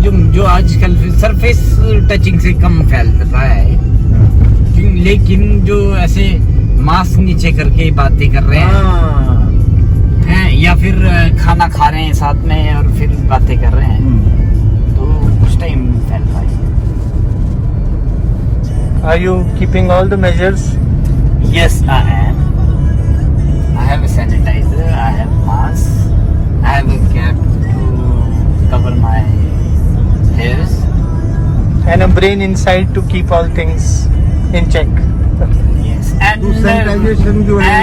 जो आजकल surface touching से कम फैल रहा है, लेकिन जो ऐसे मास्क नीचे करके बातें कर रहे हैं या फिर खाना खा रहे हैं साथ में और फिर बातें कर रहे हैं, तो कुछ टाइम फैल रहा है। Are you keeping all the measures? Yes, I am. I have a sanitizer, I have mask, I have a cap to cover my hairs. And a brain inside to keep all things in check. Yes. And sanitization जो है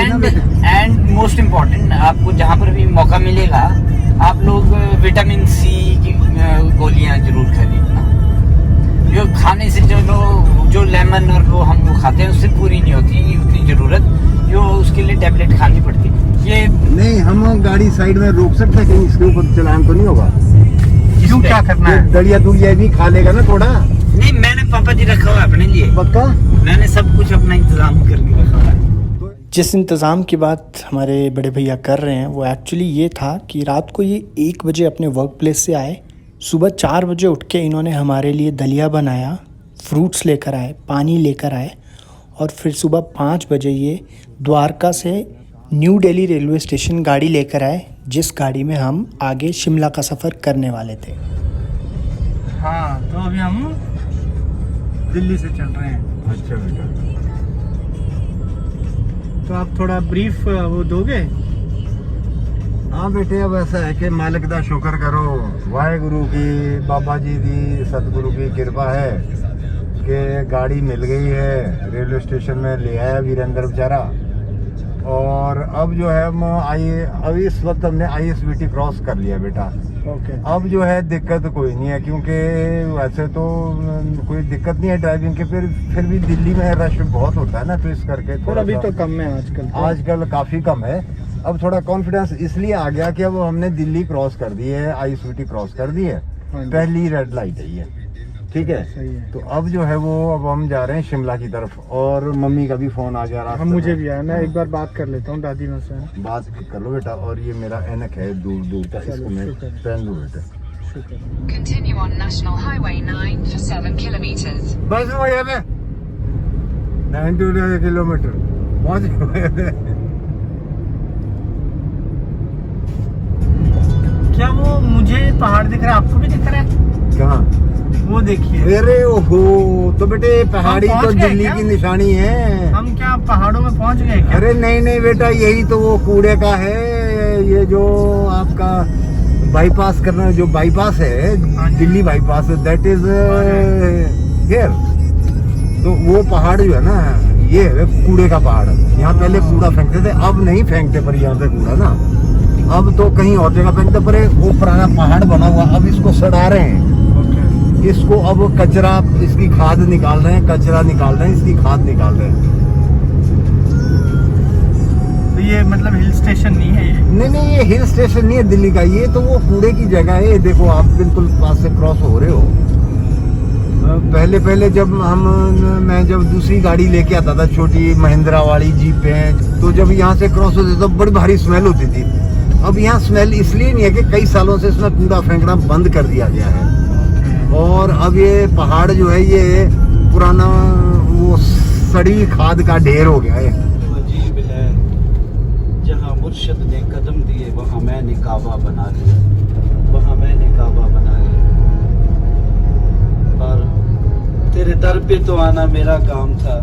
and most important, आपको जहाँ पर भी मौका मिलेगा आप लोग विटामिन सी की गोलियाँ जरूर खरीदना। जो खाने से जो लेमन और वो हम खाते हैं उससे पूरी नहीं होती उतनी जरूरत, जो उसके लिए टैबलेट खानी पड़ती। ये नहीं, हम गाड़ी साइड में रोक सकते हैं, कहीं इसके ऊपर चलान तो नहीं होगा? क्यों, क्या करना है? दलिया दुलिया भी खा लेगा ना थोड़ा। नहीं, मैंने पापा जी रखा हुआ अपने लिए, पक्का मैंने सब कुछ अपना इंतजाम करके रखा हुआ है। जिस इंतज़ाम की बात हमारे बड़े भैया कर रहे हैं वो एक्चुअली ये था कि रात को ये 1 बजे अपने वर्क प्लेस से आए, सुबह 4 बजे उठ के इन्होंने हमारे लिए दलिया बनाया, फ्रूट्स लेकर आए, पानी लेकर आए, और फिर सुबह 5 बजे ये द्वारका से न्यू दिल्ली रेलवे स्टेशन गाड़ी लेकर आए, जिस गाड़ी में हम आगे शिमला का सफ़र करने वाले थे। हाँ, तो अभी हम दिल्ली से चल रहे हैं। अच्छा बेटा, तो आप थोड़ा ब्रीफ वो दोगे? हाँ बेटे, अब ऐसा है कि मालिक दा शुक्र करो, वाहेगुरु की, बाबा जी दी, सतगुरु की कृपा है कि गाड़ी मिल गई है, रेलवे स्टेशन में ले आया वीरेंद्र बेचारा। और अब जो है हम अब इस वक्त हमने ISBT क्रॉस कर लिया बेटा। ओके। अब जो है दिक्कत कोई नहीं है, क्योंकि वैसे तो कोई दिक्कत नहीं है ड्राइविंग के, फिर भी दिल्ली में रश बहुत होता है ना, तो इस करके थोड़ा अभी तो कम है आजकल काफ़ी कम है। अब थोड़ा कॉन्फिडेंस इसलिए आ गया कि अब हमने दिल्ली क्रॉस कर दी है, ISBT क्रॉस कर दी है, पहली रेड लाइट है ये, ठीक है? सही है। तो अब जो है वो अब हम जा रहे हैं शिमला की तरफ, और मम्मी का भी फोन आ गया रास्ते में। मुझे भी आया, मैं एक बार बात कर लेता हूँ दादी में से। बात कर लो बेटा। और ये मेरा ऐनक है दूर दूर तक, इसको मैं पहन लूँ बेटा। Continue on National Highway 9 for 7 kilometers. बस हो गया मैं 92 किलोमीटर पहुँच गए। क्या वो मुझे पहाड़ दिख रहा है, आपको भी दिख रहा है? कहाँ? वो देखिए। अरे ओहो, तो बेटे पहाड़ी तो दिल्ली की निशानी है। हम क्या पहाड़ों में पहुंच गए क्या? अरे नहीं नहीं बेटा, यही तो वो कूड़े का है, ये जो आपका बाईपास करना, जो बाईपास है Delhi bypass, that is here. तो वो पहाड़ जो है ना, ये है कूड़े का पहाड़। यहाँ पहले कूड़ा फेंकते थे, अब नहीं फेंकते पर यहाँ पे कूड़ा ना, अब तो कहीं और जगह फेंकते, पर वो पुराना पहाड़ बना हुआ, अब इसको सड़ा रहे हैं। इसको अब कचरा, इसकी खाद निकाल रहे हैं, कचरा निकाल रहे हैं, इसकी खाद निकाल रहे हैं। तो ये मतलब हिल स्टेशन नहीं है ये? नहीं, ये हिल स्टेशन नहीं है दिल्ली का, ये तो वो कूड़े की जगह है। देखो आप बिल्कुल पास से क्रॉस हो रहे हो। पहले जब मैं जब दूसरी गाड़ी लेके आता था, छोटी महिंद्रा वाली जीप है, तो जब यहाँ से क्रॉस होते तो बड़ी भारी स्मेल होती थी। अब यहाँ स्मेल इसलिए नहीं है कि कई सालों से इसमें कूड़ा फेंकना बंद कर दिया गया है, और अब ये पहाड़ जो है ये पुराना वो सड़ी खाद का ढेर हो गया है। अजीब है, जहाँ मुर्शिद ने कदम दिए वहाँ मैंने काबा बना लिया, वहाँ मैंने काबा बना लिया। और तेरे दर पे तो आना मेरा काम था,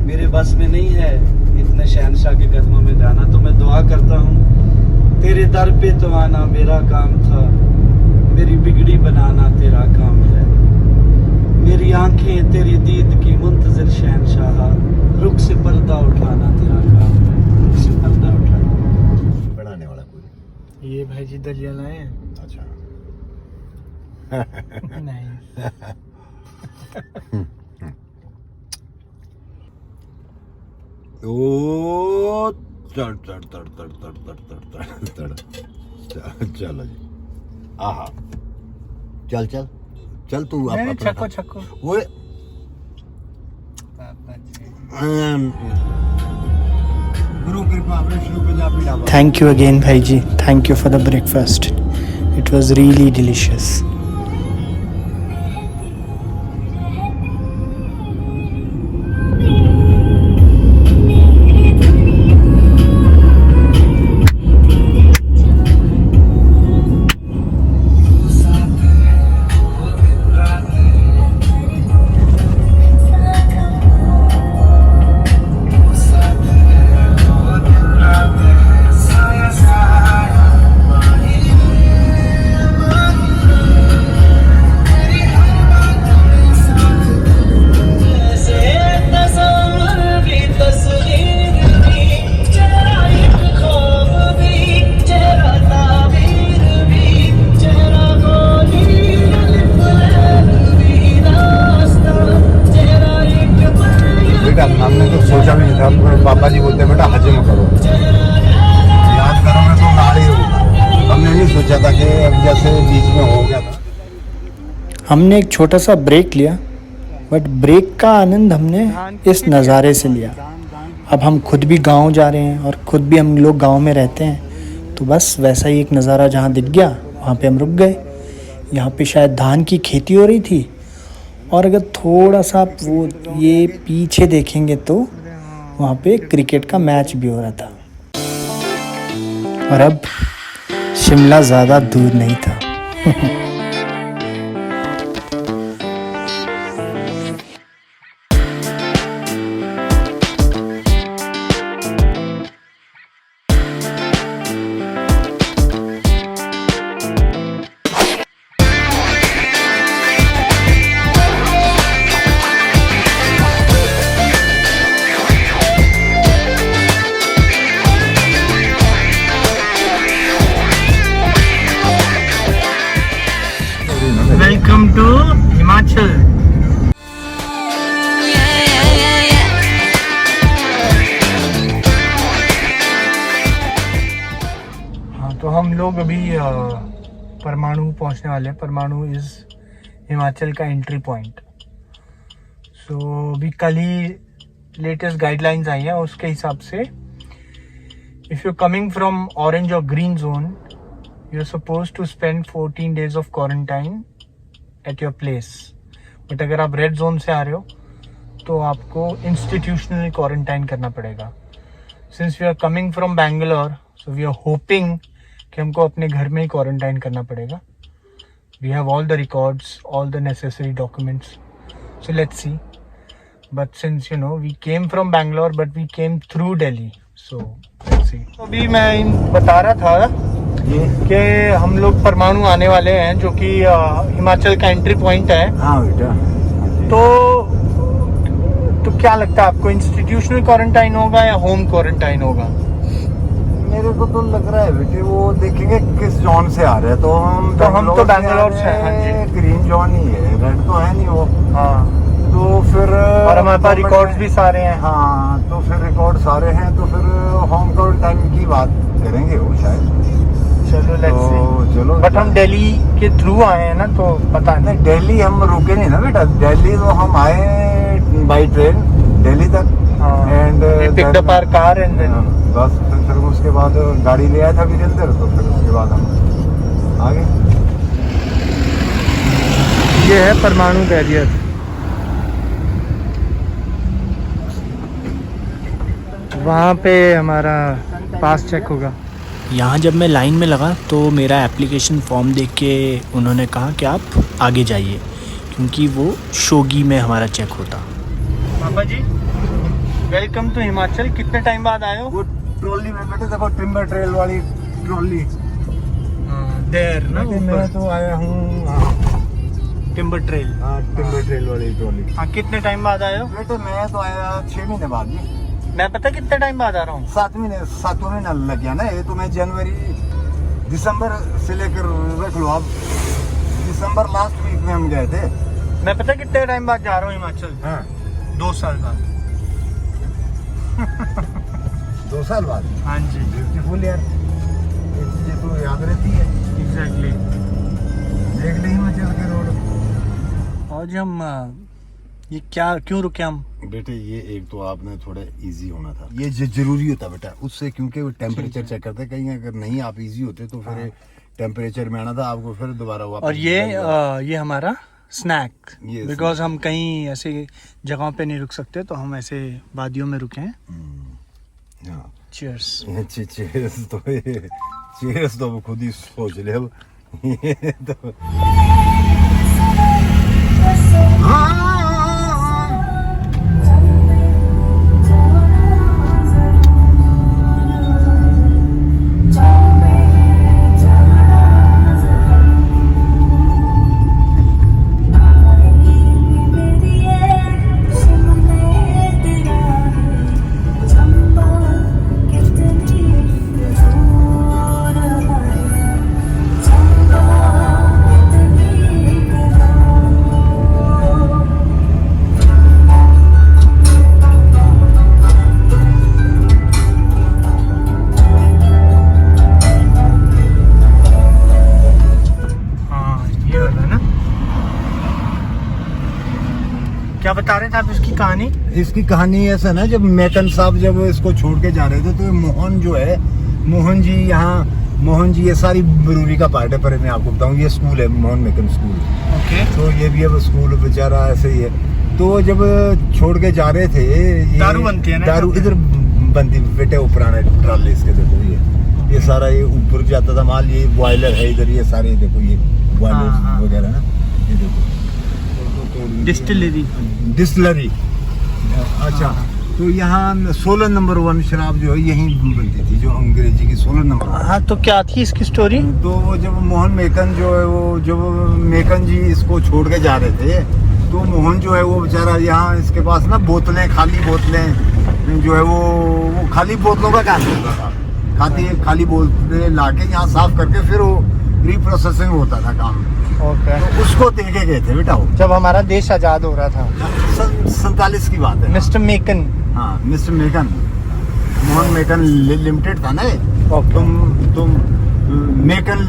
मेरे बस में नहीं है इतने शहनशाह के कदमों में जाना, तो मैं दुआ करता हूँ तेरे दर पे तो आना मेरा काम था, मेरी बिगड़ी बनाना तेरा काम है, मेरी आंखें तेरी दीद की मुंतजिर शहनशाह, रुख से पर्दा उठाना तेरा काम है, रुख से पर्दा उठाना। बनाने वाला कोई? ये भाई जी दलिया लाए हैं। अच्छा। नहीं। ओ चढ़ चलो जी, आहा, चल तू छक्को वो गुरु कृपा। थैंक यू अगेन भाई जी, thank you for the breakfast. It was really delicious. हमने तो सोचा भी नहीं था। पापा जी बोलते बेटा हजम करो, याद करोगे तो गाड़ी होगी। हमने नहीं सोचा था कि अब जैसे बीच में हो गया था। हमने एक छोटा सा ब्रेक लिया, बट ब्रेक का आनंद हमने इस नज़ारे से लिया। अब हम खुद भी गांव जा रहे हैं और खुद भी हम लोग गांव में रहते हैं, तो बस वैसा ही एक नज़ारा जहां दिख गया वहां पे हम रुक गए। यहाँ पे शायद धान की खेती हो रही थी, और अगर थोड़ा सा आप वो ये पीछे देखेंगे तो वहाँ पे क्रिकेट का मैच भी हो रहा था। और अब शिमला ज़्यादा दूर नहीं था। Welcome to Himachal. हाँ, तो हम लोग अभी परमाणु पहुंचने वाले हैं। परमाणु इज हिमाचल का एंट्री पॉइंट। सो अभी कल ही लेटेस्ट गाइडलाइंस आई हैं, उसके हिसाब से if you coming from orange और green zone you are suppose to spend 14 days of quarantine at your place. But अगर आप रेड जोन से आ रहे हो तो आपको इंस्टीट्यूशनल क्वारंटाइन करना पड़ेगा। Since we are coming from Bangalore, so we are hoping कि हमको अपने घर में ही क्वारंटाइन करना पड़ेगा। We have all the records, all the necessary documents, so let's see. But since you know we came from Bangalore but we came through Delhi, so let's see. अभी मैं बता रहा था कि हम लोग परमाणु आने वाले हैं, जो कि हिमाचल का एंट्री पॉइंट है। हाँ बेटा। तो क्या लगता है आपको, इंस्टीट्यूशनल क्वारंटाइन होगा या होम क्वारंटाइन होगा? मेरे को तो लग रहा है बेटे वो देखेंगे किस जोन से आ रहे हैं। तो हम तो बैंगलोर से हैं। हाँ जी, ग्रीन जोन ही है, रेड तो है नहीं वो। हाँ, तो फिर और हमारे पास रिकॉर्ड्स भी सारे हैं। हाँ, तो फिर रिकॉर्ड सारे हैं, तो फिर होम क्वारंटाइन की बात करेंगे वो शायद। चलो लेट्स सी। चलो, बट हम दिल्ली के थ्रू आए हैं ना, तो पता नहीं। दिल्ली हम रुके नहीं ना बेटा। दिल्ली तो हम आए बाई ट्रेन दिल्ली तक। And picked up our car and then बस फिर उसके बाद गाड़ी ले आया था वीरेंद्र, तो फिर उसके बाद हम आगे। ये है परमाणु बैरियर। वहाँ पे हमारा पास चेक होगा। यहाँ जब मैं लाइन में लगा तो मेरा एप्लीकेशन फॉर्म देख के उन्होंने कहा कि आप आगे जाइए, क्योंकि वो शोगी में हमारा चेक होता। पापा जी, वेलकम टू हिमाचल। कितने टाइम बाद आए हो? वो ट्रॉली में बेटे देखो, टिम्बर ट्रेल वाली ट्रॉली देर ना मैं तो आया हूँ टिम्बर ट्रेल। हाँ, टिम्बर ट्रेल वाली ट्रॉली। हाँ, कितने टाइम बाद आए हो? बेटे मैं तो आया 6 महीने बाद ही। मैं पता कितने टाइम बाद आ रहा हूँ? 7वां महीना लग गया ना ये। तो मैं जनवरी दिसंबर से लेकर रख लो आप, दिसंबर लास्ट वीक में हम गए थे। मैं पता कितने टाइम बाद जा रहा हूँ हिमाचल? हाँ, 2 साल बाद। 2 साल बाद। हाँ जी, ब्यूटीफुल यार, ये चीजें तो याद रहती है। एग्जैक्टली। देख ले हिमाचल के रोड। और जी हम ये क्यों रुके हम? बेटे ये एक तो आपने थोड़ा इजी होना था, ये जरूरी होता बेटा उससे, क्योंकि वो टेम्परेचर चेक करते। कहीं अगर नहीं आप इजी होते तो फिर टेम्परेचर में आना था आपको, फिर दोबारा वापस। और ये हमारा स्नैक, ये बिकॉज हम कहीं ऐसे जगहों पे नहीं रुक सकते, तो हम ऐसे वादियों में रुके हैं। हाँ चीयर्स। चीयर्स तो खुद ही सोच ले अब। ये तो क्या बता रहे थे आप इसकी कहानी? इसकी कहानी ऐसा ना, जब मेकन साहब जब इसको छोड़ के जा रहे थे, तो मोहन जो है, मोहन जी ये सारी ब्रूरी का पार्ट है। पर मैं आपको बताऊं, ये स्कूल है मोहन मेकन स्कूल। ओके। तो ये भी अब स्कूल बेचारा ऐसे ही है। तो जब छोड़ के जा रहे थे, ये दारू बनती है ना, दारू इधर बनती बेटे, वो पुराने ट्राले इसके, देखो ये सारा ये ऊपर जाता था माल। ये बॉयलर है इधर, ये सारे देखो ये बॉयलर वगैरह ना, ये देखो डिस्टिलरी। अच्छा, तो यहाँ 16 नंबर 1 शराब जो है यहीं बनती थी, जो अंग्रेजी की 16 नंबर। हाँ, तो क्या थी इसकी स्टोरी? तो वो जब मोहन मेकन जो है, वो जब मेकन जी इसको छोड़ के जा रहे थे, तो मोहन जो है वो बेचारा यहाँ इसके पास ना बोतलें, खाली बोतलें जो है वो खाली बोतलों का काम करता था। खाली बोतलें लाके यहाँ साफ करके फिर वो रिप्रोसेसिंग होता था काम। ओके। तो उसको देखे गए थे बेटा, वो जब हमारा देश आजाद हो रहा था। 47 की बात है। Mister Meakin. हाँ, mister Meakin, Mohan Meakin limited था ना। ओके। तुम मेकन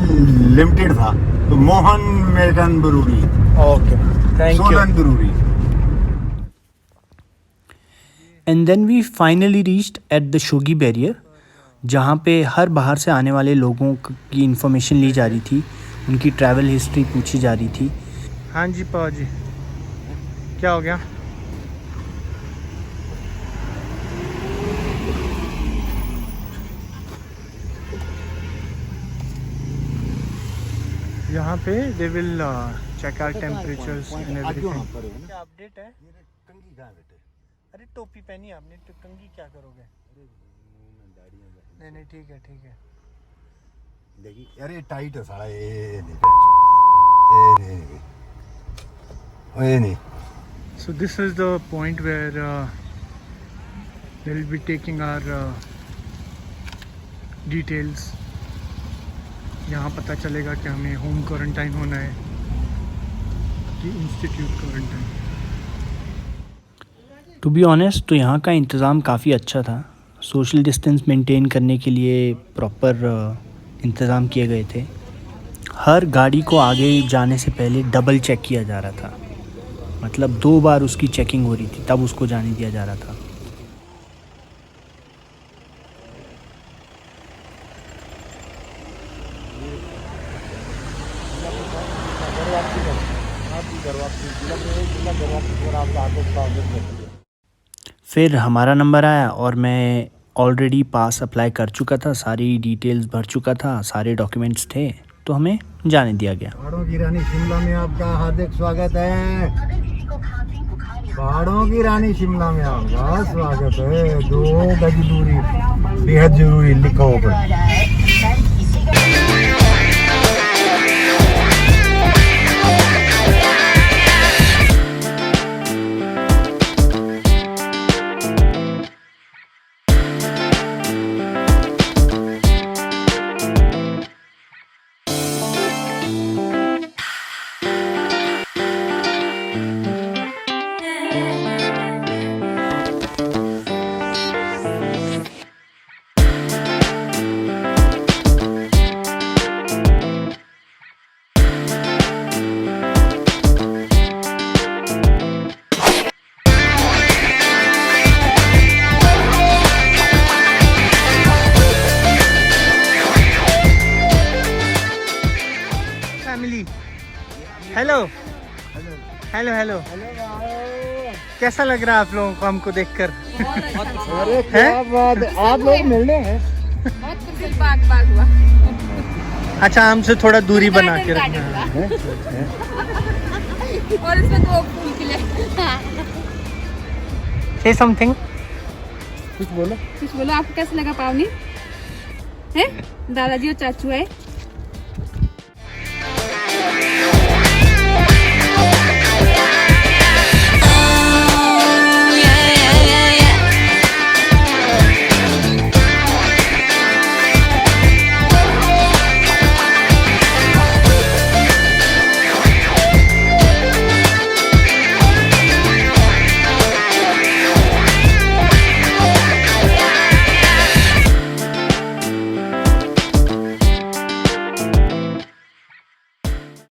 लिमिटेड था, तो Mohan Meakin brewery. Okay, thank you. Solan brewery. And then we finally reached at the Shoghi barrier, जहाँ पे हर बाहर से आने वाले लोगों की इन्फॉर्मेशन ली जा रही थी, उनकी ट्रैवल हिस्ट्री पूछी जा रही थी। हाँ जी पाव जी, क्या हो गया? यहाँ पे they will check our temperatures and everything. क्या अपडेट है? अरे टोपी पहनी आपने, तो कंघी क्या करोगे? नहीं ठीक है, ठीक है। देखिए, अरे टाइट है साला, ये नहीं। So this is the point where they will be taking our details. यहाँ पता चलेगा कि हमें होम क्वारंटाइन होना है कि institute quarantine. To be honest, तो यहाँ का इंतज़ाम काफ़ी अच्छा था। सोशल डिस्टेंस मेंटेन करने के लिए प्रॉपर इंतज़ाम किए गए थे। हर गाड़ी को आगे जाने से पहले डबल चेक किया जा रहा था, मतलब 2 बार उसकी चेकिंग हो रही थी, तब उसको जाने दिया जा रहा था। फिर हमारा नंबर आया और मैं ऑलरेडी पास अप्लाई कर चुका था, सारी डिटेल्स भर चुका था, सारे डॉक्यूमेंट्स थे, तो हमें जाने दिया गया। पहाड़ों की रानी शिमला में आपका हार्दिक स्वागत है। पहाड़ों की रानी शिमला में आपका स्वागत है। 2 गज दूरी बेहद जरूरी, लिखो ऊपर। फैमिली। हेलो हेलो हेलो, कैसा लग रहा है आप लोगों को हमको देखकर? अरे क्या बात, आप लोग मिलने हैं। बाग हुआ। अच्छा, हमसे थोड़ा दूरी बना के रखना। और इसमें 2 फूल खिले। से समथिंग, कुछ बोलो। आपको कैसा लगा पावनी है? दादाजी और चाचू है।